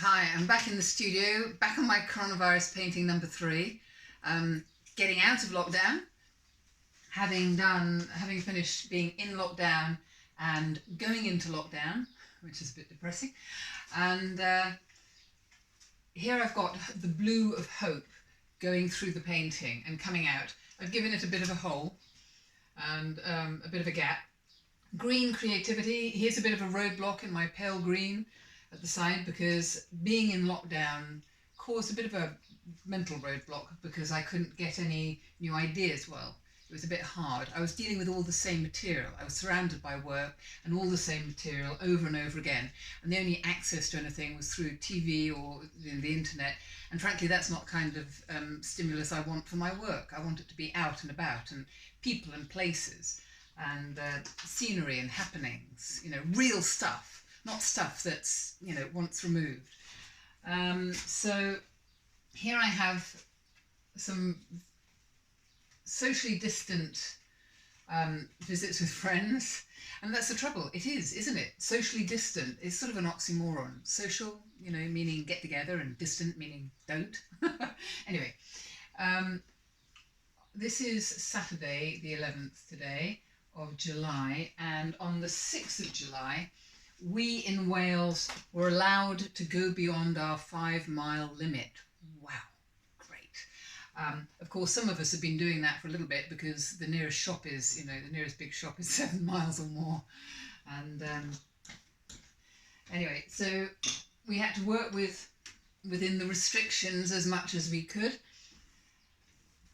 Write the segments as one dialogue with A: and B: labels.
A: Hi, I'm back in the studio, back on my coronavirus painting number 3, getting out of lockdown, having finished being in lockdown and going into lockdown, which is a bit depressing. And here I've got the blue of hope going through the painting and coming out. I've given it a bit of a hole and a bit of a gap. Green creativity. Here's a bit of a roadblock in my pale green at the side because being in lockdown caused a bit of a mental roadblock because I couldn't get any new ideas. Well, it was a bit hard. I was dealing with all the same material. I was surrounded by work and all the same material over and over again. And the only access to anything was through TV or the internet. And frankly, that's not kind of stimulus I want for my work. I want it to be out and about and people and places and scenery and happenings, real stuff. Not stuff that's, once removed. So here I have some socially distant visits with friends. And that's the trouble. It is, isn't it? Socially distant is sort of an oxymoron. Social, meaning get together, and distant meaning don't. Anyway, this is Saturday, the 11th today of July. And on the 6th of July, we in Wales were allowed to go beyond our 5-mile limit. Wow, great. Of course, some of us have been doing that for a little bit because the nearest shop is, the nearest big shop is 7 miles or more. And anyway, so we had to work within the restrictions as much as we could.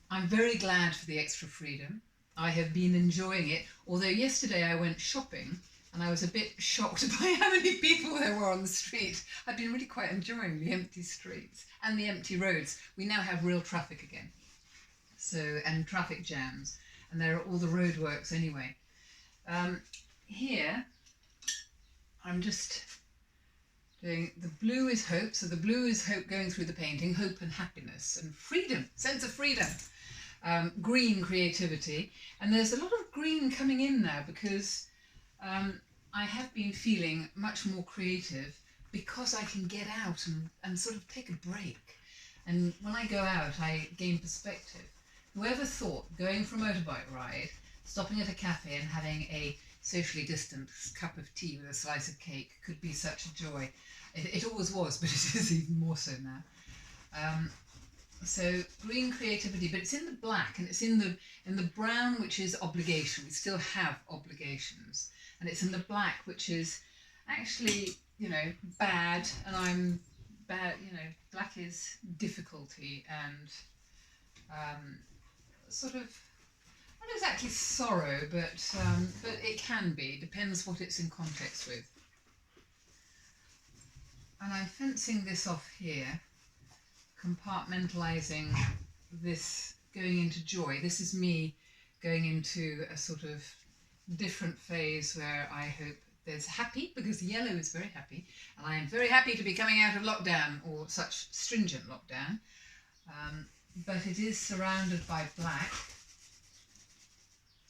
A: I'm very glad for the extra freedom. I have been enjoying it, although yesterday I went shopping and I was a bit shocked by how many people there were on the street. I've been really quite enjoying the empty streets and the empty roads. We now have real traffic again, and traffic jams, and there are all the roadworks anyway. Here, I'm just doing the blue is hope. So the blue is hope going through the painting, hope and happiness and freedom, sense of freedom. Green creativity, and there's a lot of green coming in now because I have been feeling much more creative because I can get out and sort of take a break. And when I go out, I gain perspective. Whoever thought going for a motorbike ride, stopping at a cafe and having a socially distant cup of tea with a slice of cake could be such a joy? It always was, but it is even more so now. So green creativity, but it's in the black and it's in the brown, which is obligation. We still have obligations. And it's in the black, which is actually, bad, and I'm bad, black is difficulty and sort of, not exactly sorrow, but it can be, depends what it's in context with. And I'm fencing this off here, compartmentalizing this, going into joy. This is me going into a sort of different phase where I hope there's happy, because yellow is very happy, and I am very happy to be coming out of lockdown, or such stringent lockdown, but it is surrounded by black.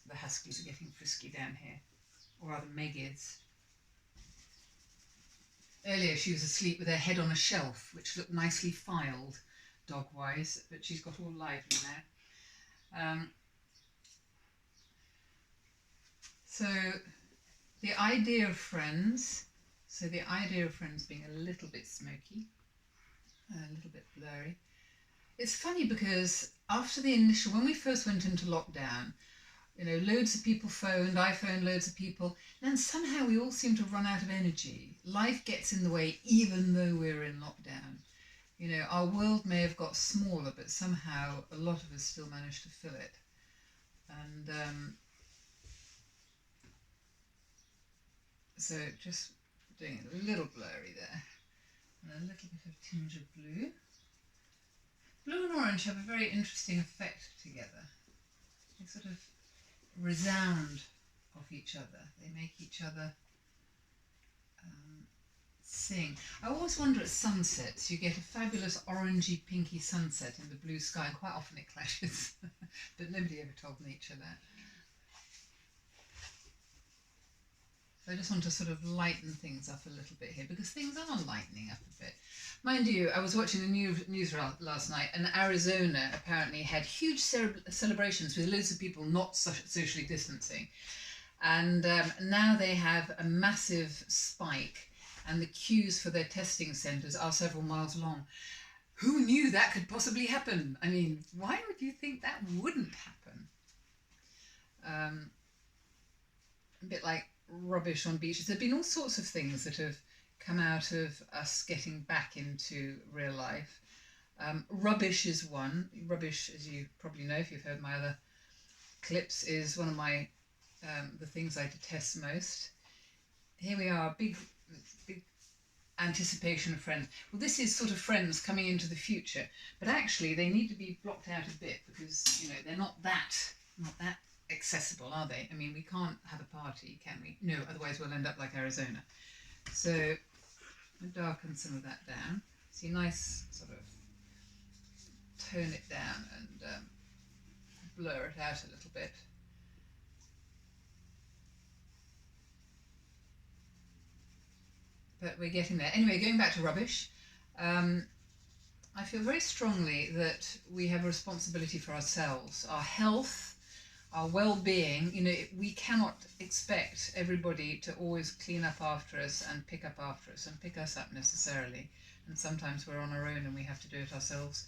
A: The huskies are getting frisky down here, or rather Meg is. Earlier she was asleep with her head on a shelf, which looked nicely filed, dog-wise, but she's got all lively now. So the idea of friends, being a little bit smoky, a little bit blurry. It's funny because after the initial, when we first went into lockdown, loads of people phoned, I phoned loads of people, and then somehow we all seem to run out of energy. Life gets in the way even though we're in lockdown. Our world may have got smaller, but somehow a lot of us still managed to fill it. And so just doing it a little blurry there. And a little bit of tinge of blue. Blue and orange have a very interesting effect together. They sort of resound off each other. They make each other sing. I always wonder at sunsets, you get a fabulous orangey pinky sunset in the blue sky, and quite often it clashes, but nobody ever told nature that. So I just want to sort of lighten things up a little bit here, because things are lightening up a bit. Mind you, I was watching the news last night, and Arizona apparently had huge celebrations with loads of people not socially distancing. And now they have a massive spike, and the queues for their testing centres are several miles long. Who knew that could possibly happen? I mean, why would you think that wouldn't happen? A bit like rubbish on beaches. There have been all sorts of things that have come out of us getting back into real life. Rubbish is one. Rubbish, as you probably know if you've heard my other clips, is one of my the things I detest most. Here we are, big anticipation of Friends. Well, this is sort of Friends coming into the future, but actually they need to be blocked out a bit, because they're not that accessible, are they? I mean, we can't have a party, can we? No, otherwise we'll end up like Arizona. So I'll darken some of that down. See, nice sort of tone it down and blur it out a little bit. But we're getting there. Anyway, going back to rubbish, I feel very strongly that we have a responsibility for ourselves, our health, our well-being. We cannot expect everybody to always clean up after us and pick up after us and pick us up necessarily. And sometimes we're on our own and we have to do it ourselves,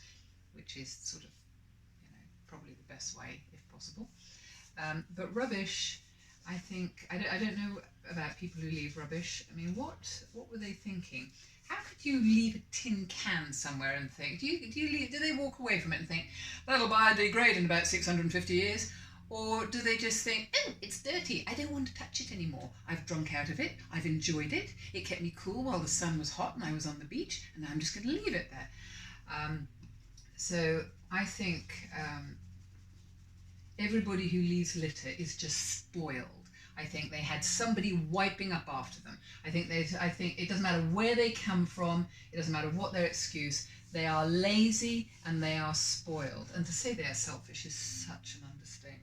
A: which is sort of, probably the best way if possible. But rubbish, I think, I don't know about people who leave rubbish. I mean, what were they thinking? How could you leave a tin can somewhere and think, do they walk away from it and think, that'll biodegrade in about 650 years? Or do they just think, oh, it's dirty, I don't want to touch it anymore. I've drunk out of it, I've enjoyed it, it kept me cool while the sun was hot and I was on the beach, and now I'm just going to leave it there. So I think everybody who leaves litter is just spoiled. I think they had somebody wiping up after them. I think it doesn't matter where they come from, it doesn't matter what their excuse, they are lazy and they are spoiled. And to say they are selfish is such an understatement.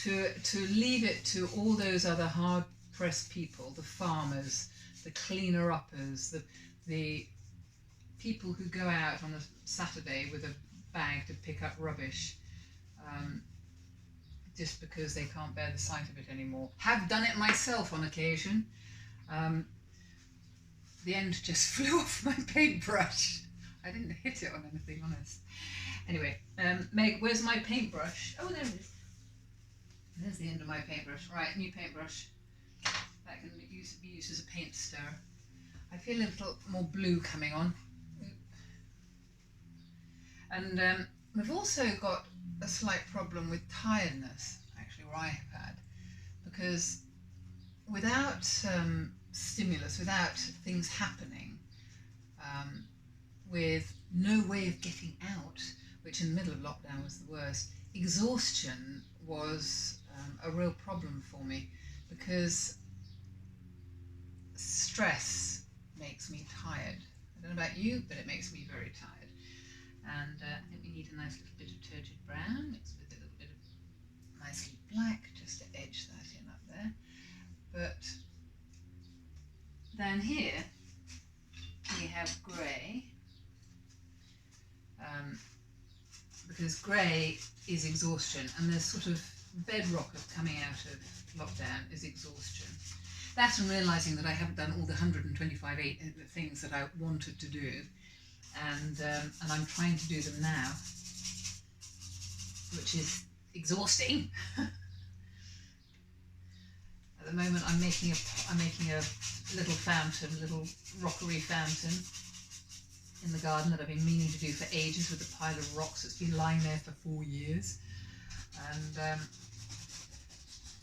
A: To leave it to all those other hard-pressed people, the farmers, the cleaner-uppers, the people who go out on a Saturday with a bag to pick up rubbish, just because they can't bear the sight of it anymore. Have done it myself on occasion. The end just flew off my paintbrush. I didn't hit it on anything, honest. Anyway, Meg, where's my paintbrush? Oh, there it is. There's the end of my paintbrush. Right, new paintbrush. That can be used as a paint stirrer. I feel a little more blue coming on. And we've also got a slight problem with tiredness, actually, or I have had, because without stimulus, without things happening, with no way of getting out, which in the middle of lockdown was the worst, exhaustion was a real problem for me, because stress makes me tired. I don't know about you, but it makes me very tired. And I think we need a nice little bit of turgid brown mixed with a little bit of nicely black, just to edge that in up there. But down here we have grey, because grey is exhaustion, and the sort of bedrock of coming out of lockdown is exhaustion. That's from realising that I haven't done all the 125 things that I wanted to do. And I'm trying to do them now, which is exhausting. At the moment, I'm making a little fountain, a little rockery fountain in the garden that I've been meaning to do for ages, with a pile of rocks that's been lying there for 4 years. And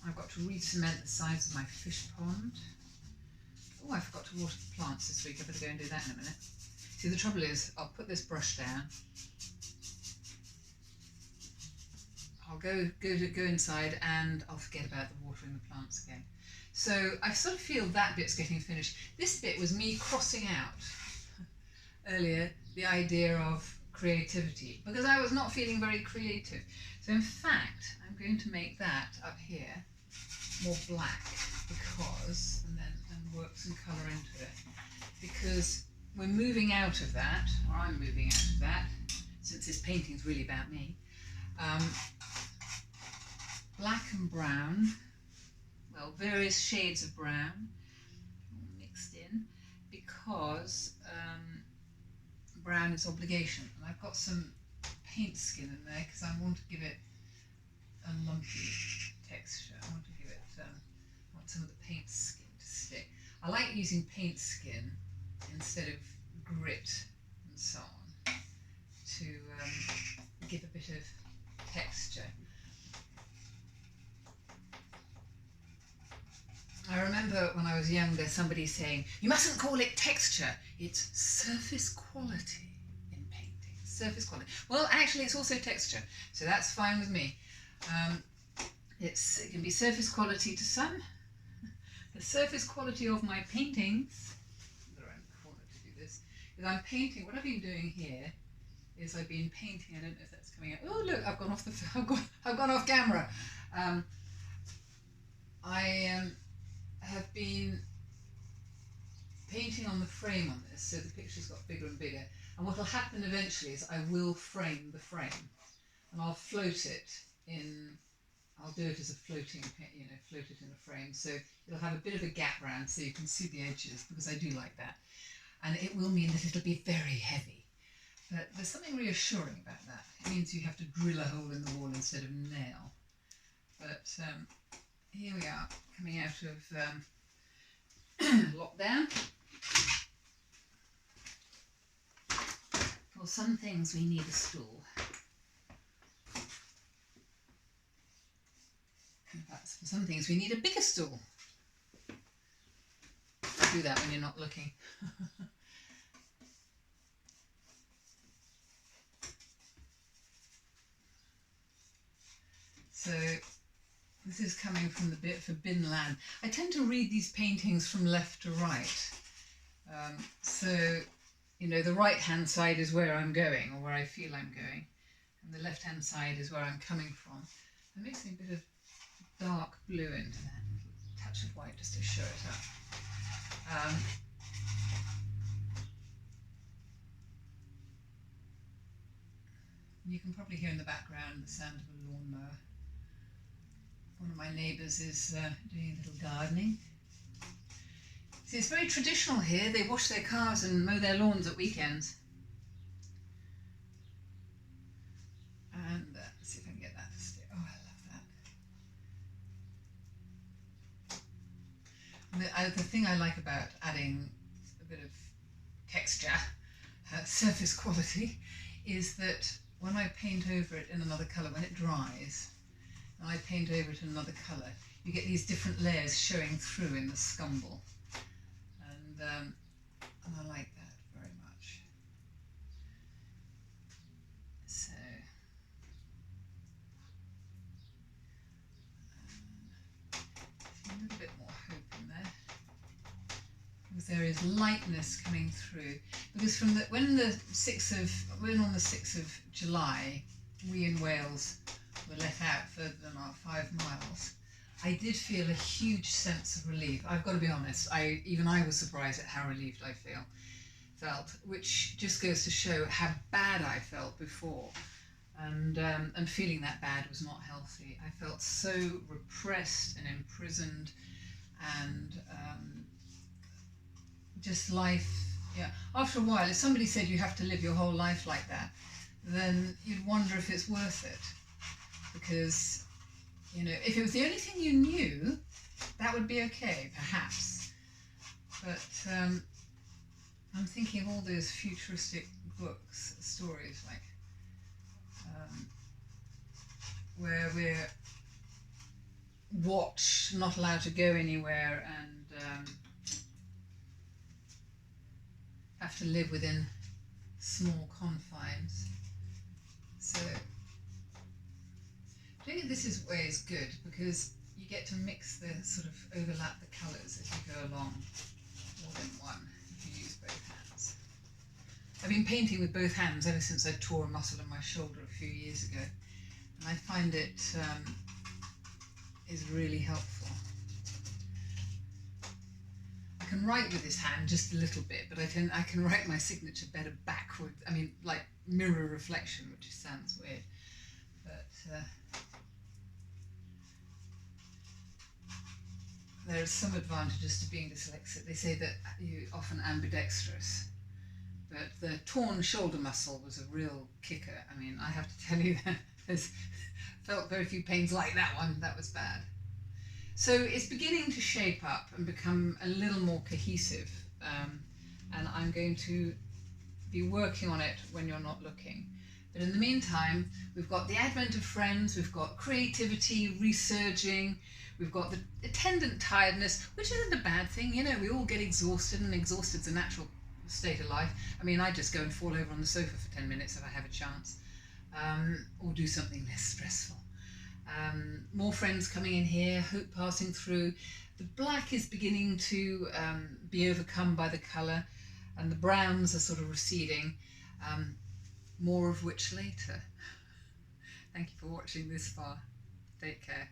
A: I've got to re-cement the sides of my fish pond. Oh, I forgot to water the plants this week. I better go and do that in a minute. See, the trouble is, I'll put this brush down, I'll go inside, and I'll forget about the watering the plants again. So I sort of feel that bit's getting finished. This bit was me crossing out earlier the idea of creativity, because I was not feeling very creative. So in fact, I'm going to make that up here more black because, and work some colour into it, because we're moving out of that, or I'm moving out of that, since this painting's really about me. Black and brown, well, various shades of brown mixed in, because brown is obligation, and I've got some paint skin in there because I want to give it a lumpy texture. I want to give it, I want some of the paint skin to stick. I like using paint skin instead of grit and so on to give a bit of texture. I remember when I was younger somebody saying, you mustn't call it texture, it's surface quality in painting. Surface quality. Well, actually it's also texture, so that's fine with me. It can be surface quality to some. The surface quality of my paintings, around the corner to do this, is I'm painting, what I've been doing here is I've been painting, I don't know if that's coming out, oh look, I've gone off I've gone off camera. I have been painting on the frame on this, so the picture's got bigger and bigger, and what will happen eventually is I will frame the frame, and I'll float it in, I'll do it as a floating, float it in a frame, so it'll have a bit of a gap round so you can see the edges, because I do like that, and it will mean that it'll be very heavy, but there's something reassuring about that. It means you have to drill a hole in the wall instead of nail. But here we are, coming out of lockdown. For some things we need a stool. In fact, for some things we need a bigger stool. Do that when you're not looking. So this is coming from the bit for Bin Land. I tend to read these paintings from left to right. So, the right-hand side is where I'm going, or where I feel I'm going, and the left-hand side is where I'm coming from. I'm mixing a bit of dark blue into that, a little touch of white just to show it up. You can probably hear in the background the sound of a lawnmower. One of my neighbours is doing a little gardening. See, it's very traditional here. They wash their cars and mow their lawns at weekends. And let's see if I can get that to stick. Oh, I love that. The thing I like about adding a bit of texture, surface quality, is that when I paint over it in another colour, when it dries, and I paint over it in another colour, you get these different layers showing through in the scumble. And I like that very much. So, a little bit more hope in there, because there is lightness coming through. Because from when on the 6th of July, we in Wales were let out further than our 5 miles, I did feel a huge sense of relief. I've got to be honest, even I was surprised at how relieved I felt, which just goes to show how bad I felt before. And feeling that bad was not healthy. I felt so repressed and imprisoned, and just life, yeah. After a while, if somebody said you have to live your whole life like that, then you'd wonder if it's worth it. Because, if it was the only thing you knew, that would be okay, perhaps. But I'm thinking of all those futuristic books, stories, like where we're watched, not allowed to go anywhere, and have to live within small confines. So I think this way is good, because you get to mix the sort of overlap the colours as you go along, more than one, if you use both hands. I've been painting with both hands ever since I tore a muscle in my shoulder a few years ago, and I find it is really helpful. can write with this hand just a little bit, but I can write my signature better backwards. I mean, like mirror reflection, which sounds weird, but there's some advantages to being dyslexic. They say that you're often ambidextrous, but the torn shoulder muscle was a real kicker. I mean, I have to tell you that there's felt very few pains like that one. That was bad. So it's beginning to shape up and become a little more cohesive, and I'm going to be working on it when you're not looking. But in the meantime, we've got the advent of friends, we've got creativity resurging, we've got the attendant tiredness, which isn't a bad thing. You know, we all get exhausted, and exhausted's a natural state of life. I mean, I just go and fall over on the sofa for 10 minutes if I have a chance, or do something less stressful. More friends coming in here, hope passing through. The black is beginning to be overcome by the colour, and the browns are sort of receding, more of which later. Thank you for watching this far. Take care.